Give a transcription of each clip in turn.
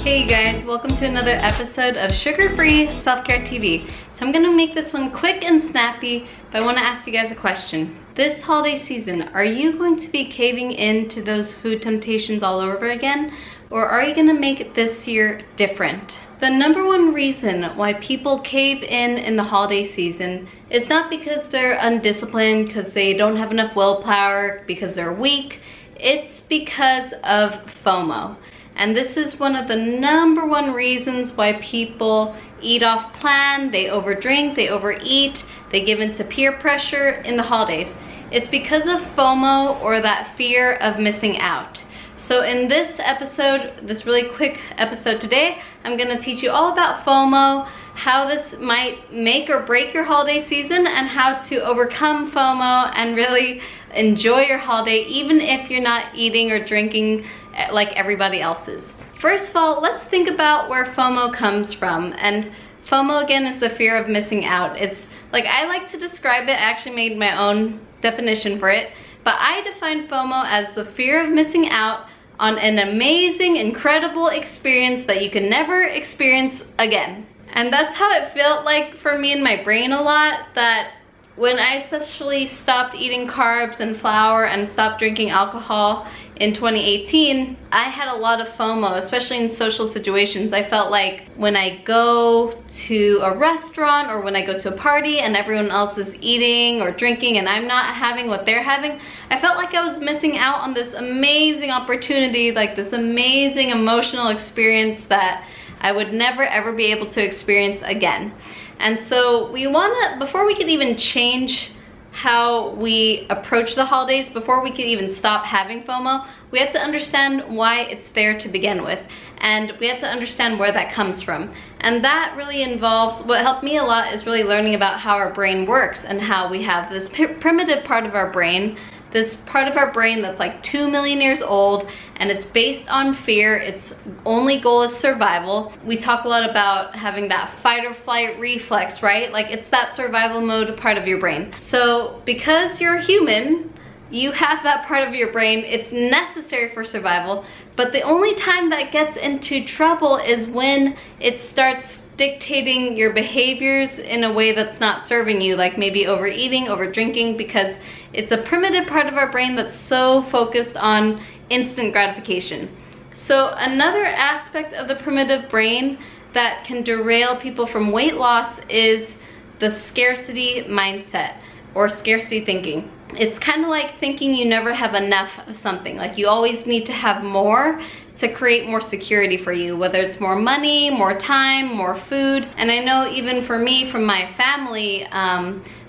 Hey you guys, welcome to another episode of Sugar-Free Self-Care TV. So I'm gonna make this one quick and snappy, but I wanna ask you guys a question. This holiday season, are you going to be caving into those food temptations all over again? Or are you gonna make this year different? The number one reason why people cave in the holiday season is not because they're undisciplined, because they don't have enough willpower, because they're weak. It's because of FOMO. And this is one of the number one reasons why people eat off plan, they overdrink, they overeat, they give into peer pressure in the holidays. It's because of FOMO, or that fear of missing out. So in this episode, this really quick episode today, I'm gonna teach you all about FOMO, how this might make or break your holiday season, and how to overcome FOMO and really enjoy your holiday even if you're not eating or drinking like everybody else is. First of all, let's think about where FOMO comes from. And FOMO, again, is the fear of missing out. It's like, I like to describe it, I actually made my own definition for it, but I define FOMO as the fear of missing out on an amazing, incredible experience that you can never experience again. And that's how it felt like for me in my brain a lot, that when I especially stopped eating carbs and flour and stopped drinking alcohol in 2018, I had a lot of FOMO, especially in social situations. I felt like when I go to a restaurant or when I go to a party and everyone else is eating or drinking and I'm not having what they're having, I felt like I was missing out on this amazing opportunity, like this amazing emotional experience that I would never ever be able to experience again. And so we wanna, before we could even change how we approach the holidays, before we could even stop having FOMO, we have to understand why it's there to begin with. And we have to understand where that comes from. And that really involves, what helped me a lot is really learning about how our brain works and how we have this primitive part of our brain, this part of our brain that's like 2 million years old, and it's based on fear. Its only goal is survival. We talk a lot about having that fight or flight reflex, right? Like, it's that survival mode part of your brain. So because you're human, you have that part of your brain. It's necessary for survival, but the only time that gets into trouble is when it starts dictating your behaviors in a way that's not serving you, like maybe overeating, overdrinking, because it's a primitive part of our brain that's so focused on instant gratification. So another aspect of the primitive brain that can derail people from weight loss is the scarcity mindset, or scarcity thinking. It's kind of like thinking you never have enough of something, like you always need to have more to create more security for you, whether it's more money, more time, more food. And I know even for me, from my family,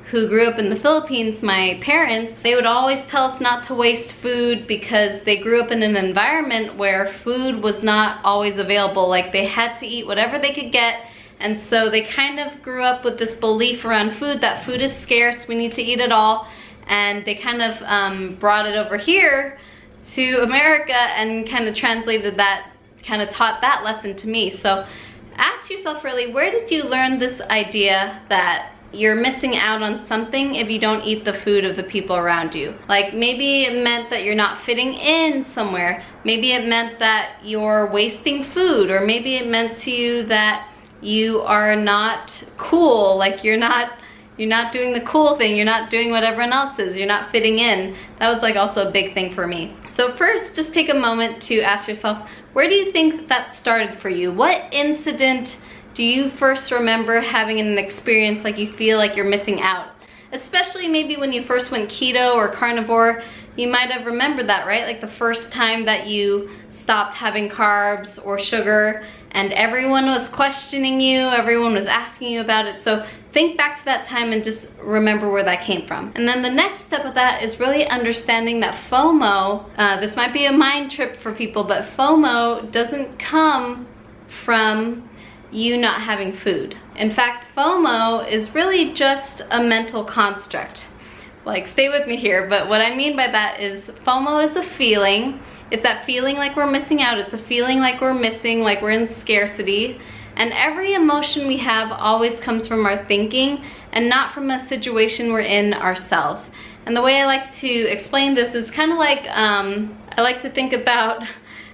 who grew up in the Philippines, my parents, they would always tell us not to waste food because they grew up in an environment where food was not always available. Like, they had to eat whatever they could get. And so they kind of grew up with this belief around food, that food is scarce, we need to eat it all. And they kind of brought it over here to America and kind of translated that, kind of taught that lesson to me. So ask yourself really, where did you learn this idea that you're missing out on something if you don't eat the food of the people around you? Like, maybe it meant that you're not fitting in somewhere. Maybe it meant that you're wasting food, or maybe it meant to you that you are not cool, like you're not doing the cool thing, you're not doing what everyone else is, you're not fitting in. That was like also a big thing for me. So first, just take a moment to ask yourself, where do you think that started for you? What incident do you first remember having an experience like you feel like you're missing out? Especially maybe when you first went keto or carnivore, you might have remembered that, right? Like the first time that you stopped having carbs or sugar, and everyone was questioning you, everyone was asking you about it. So think back to that time and just remember where that came from. And then the next step of that is really understanding that FOMO, this might be a mind trip for people, but FOMO doesn't come from you not having food. In fact, FOMO is really just a mental construct. Like, stay with me here, but what I mean by that is FOMO is a feeling. It's that feeling like we're missing out. It's a feeling like we're missing, like we're in scarcity. And every emotion we have always comes from our thinking and not from a situation we're in ourselves. And the way I like to explain this is kind of like, I like to think about,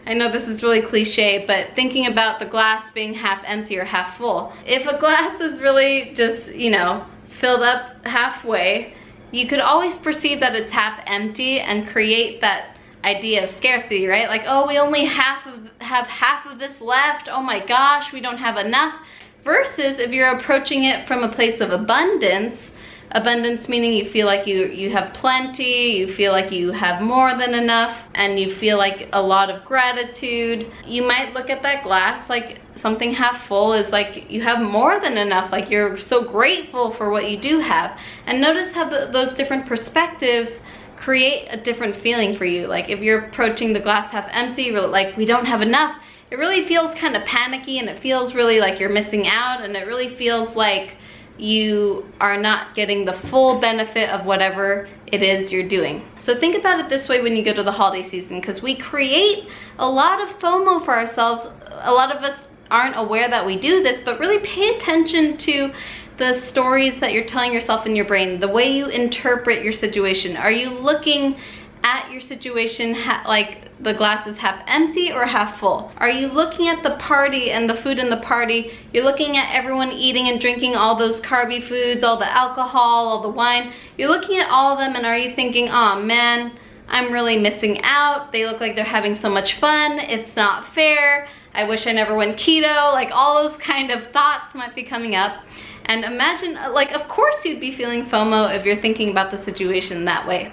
I know this is really cliche, but thinking about the glass being half empty or half full. If a glass is really just, you know, filled up halfway, you could always perceive that it's half empty and create that idea of scarcity, right? Like, oh, we only have half of this left. Oh my gosh, we don't have enough. Versus if you're approaching it from a place of abundance, abundance meaning you feel like you have plenty, you feel like you have more than enough, and you feel like a lot of gratitude. You might look at that glass like something half full is like you have more than enough, like you're so grateful for what you do have. And notice how those different perspectives create a different feeling for you. Like if you're approaching the glass half empty, like we don't have enough, it really feels kind of panicky, and it feels really like you're missing out, and it really feels like you are not getting the full benefit of whatever it is you're doing. So think about it this way when you go to the holiday season, because we create a lot of FOMO for ourselves. A lot of us aren't aware that we do this, but really pay attention to the stories that you're telling yourself in your brain, the way you interpret your situation. Are you looking at your situation like the glass is half empty or half full? Are you looking at the party and the food in the party? You're looking at everyone eating and drinking all those carby foods, all the alcohol, all the wine. You're looking at all of them, and are you thinking, oh man, I'm really missing out. They look like they're having so much fun. It's not fair. I wish I never went keto. Like all those kind of thoughts might be coming up. And imagine, like, of course you'd be feeling FOMO if you're thinking about the situation that way.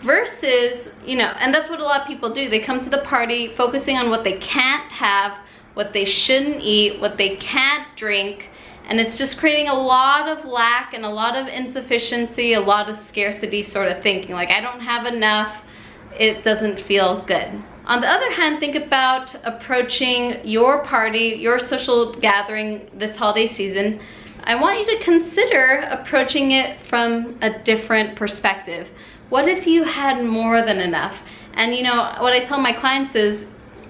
Versus, you know, and that's what a lot of people do. They come to the party focusing on what they can't have, what they shouldn't eat, what they can't drink, and it's just creating a lot of lack and a lot of insufficiency, a lot of scarcity sort of thinking. Like, I don't have enough, it doesn't feel good. On the other hand, think about approaching your party, your social gathering this holiday season. I want you to consider approaching it from a different perspective. What if you had more than enough? And you know, what I tell my clients is,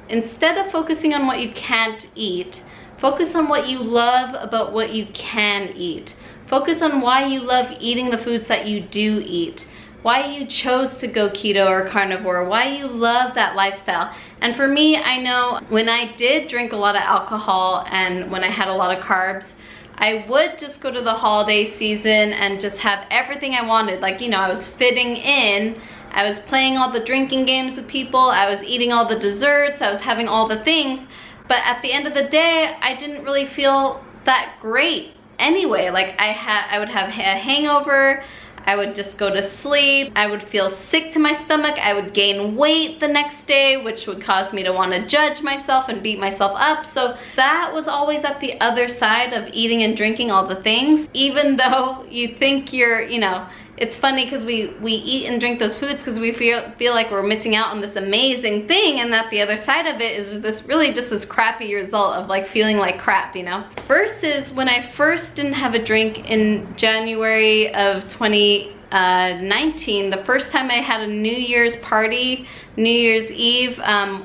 instead of focusing on what you can't eat, focus on what you love about what you can eat. Focus on why you love eating the foods that you do eat, why you chose to go keto or carnivore, why you love that lifestyle. And for me, I know when I did drink a lot of alcohol and when I had a lot of carbs, I would just go to the holiday season and just have everything I wanted. Like, you know, I was fitting in, I was playing all the drinking games with people, I was eating all the desserts, I was having all the things. But at the end of the day, I didn't really feel that great anyway. Like I would have a hangover, I would just go to sleep, I would feel sick to my stomach, I would gain weight the next day, which would cause me to want to judge myself and beat myself up. So that was always at the other side of eating and drinking all the things. Even though you think you're, you know, it's funny because we eat and drink those foods because we feel like we're missing out on this amazing thing, and that the other side of it is this really just this crappy result of like feeling like crap, you know? Versus when I first didn't have a drink in January of 2019, the first time I had a New Year's party, New Year's Eve,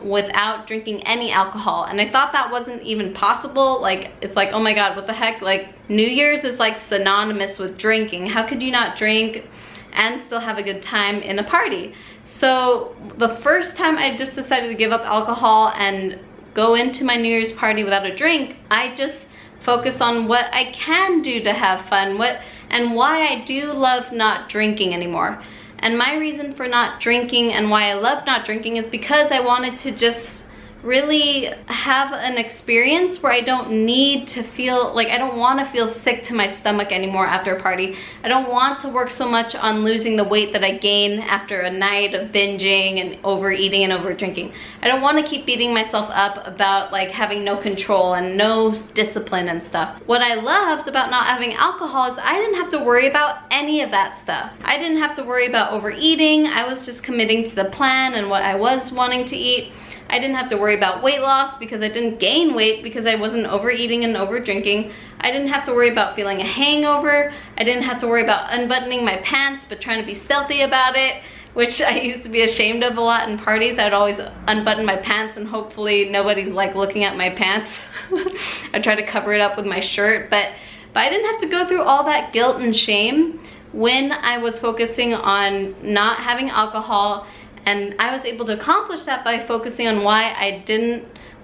without drinking any alcohol. And I thought that wasn't even possible. Like, it's like, oh my God, what the heck? Like, New Year's is like synonymous with drinking. How could you not drink and still have a good time in a party? So the first time I just decided to give up alcohol and go into my New Year's party without a drink, I just focus on what I can do to have fun, and why I do love not drinking anymore. And my reason for not drinking and why I love not drinking is because I wanted to just really have an experience where I don't need to feel like, I don't want to feel sick to my stomach anymore after a party. I don't want to work so much on losing the weight that I gain after a night of binging and overeating and over drinking. I don't want to keep beating myself up about like having no control and no discipline and stuff. What I loved about not having alcohol is I didn't have to worry about any of that stuff. I didn't have to worry about overeating. I was just committing to the plan and what I was wanting to eat. I didn't have to worry about weight loss because I didn't gain weight because I wasn't overeating and over drinking. I didn't have to worry about feeling a hangover. I didn't have to worry about unbuttoning my pants but trying to be stealthy about it, which I used to be ashamed of a lot in parties. I'd always unbutton my pants and hopefully nobody's like looking at my pants. I'd try to cover it up with my shirt, but I didn't have to go through all that guilt and shame when I was focusing on not having alcohol And I was able to accomplish that by focusing on why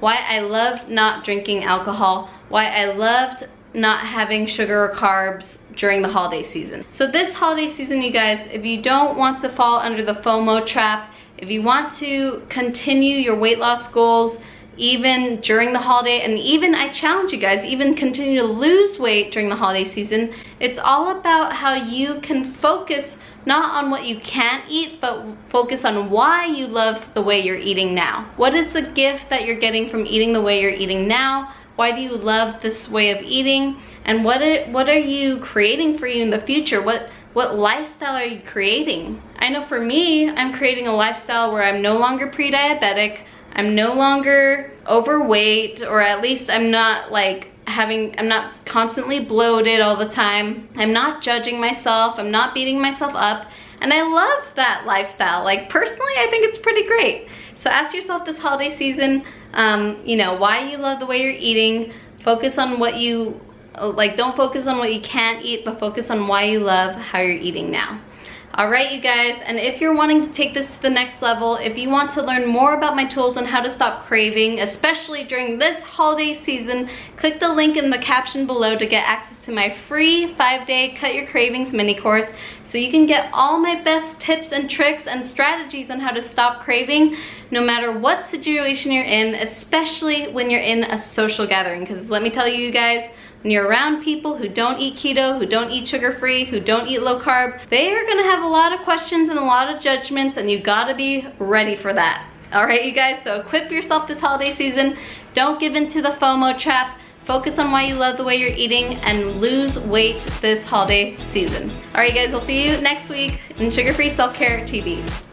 I loved not drinking alcohol, why I loved not having sugar or carbs during the holiday season. So this holiday season, you guys, if you don't want to fall under the FOMO trap, if you want to continue your weight loss goals even during the holiday, and even I challenge you guys, even continue to lose weight during the holiday season, it's all about how you can focus not on what you can't eat, but focus on why you love the way you're eating now. What is the gift that you're getting from eating the way you're eating now? Why do you love this way of eating? And what are you creating for you in the future? What lifestyle are you creating? I know for me, I'm creating a lifestyle where I'm no longer pre-diabetic, I'm no longer overweight, or at least I'm not I'm not constantly bloated all the time. I'm not judging myself, I'm not beating myself up, and I love that lifestyle. Like, personally, I think it's pretty great. So ask yourself this holiday season, you know, why you love the way you're eating. Focus on what you like. Don't focus on what you can't eat, but focus on why you love how you're eating now. All right, you guys, and if you're wanting to take this to the next level, if you want to learn more about my tools on how to stop craving, especially during this holiday season, click the link in the caption below to get access to my free 5-day Cut Your Cravings mini course, so you can get all my best tips and tricks and strategies on how to stop craving no matter what situation you're in, especially when you're in a social gathering. Because let me tell you guys, when you're around people who don't eat keto, who don't eat sugar-free, who don't eat low carb, they are gonna have a lot of questions and a lot of judgments, and you gotta be ready for that. All right, you guys, so equip yourself this holiday season. Don't give into the FOMO trap. Focus on why you love the way you're eating and lose weight this holiday season. All right, guys, I'll see you next week in Sugar Free Self Care TV.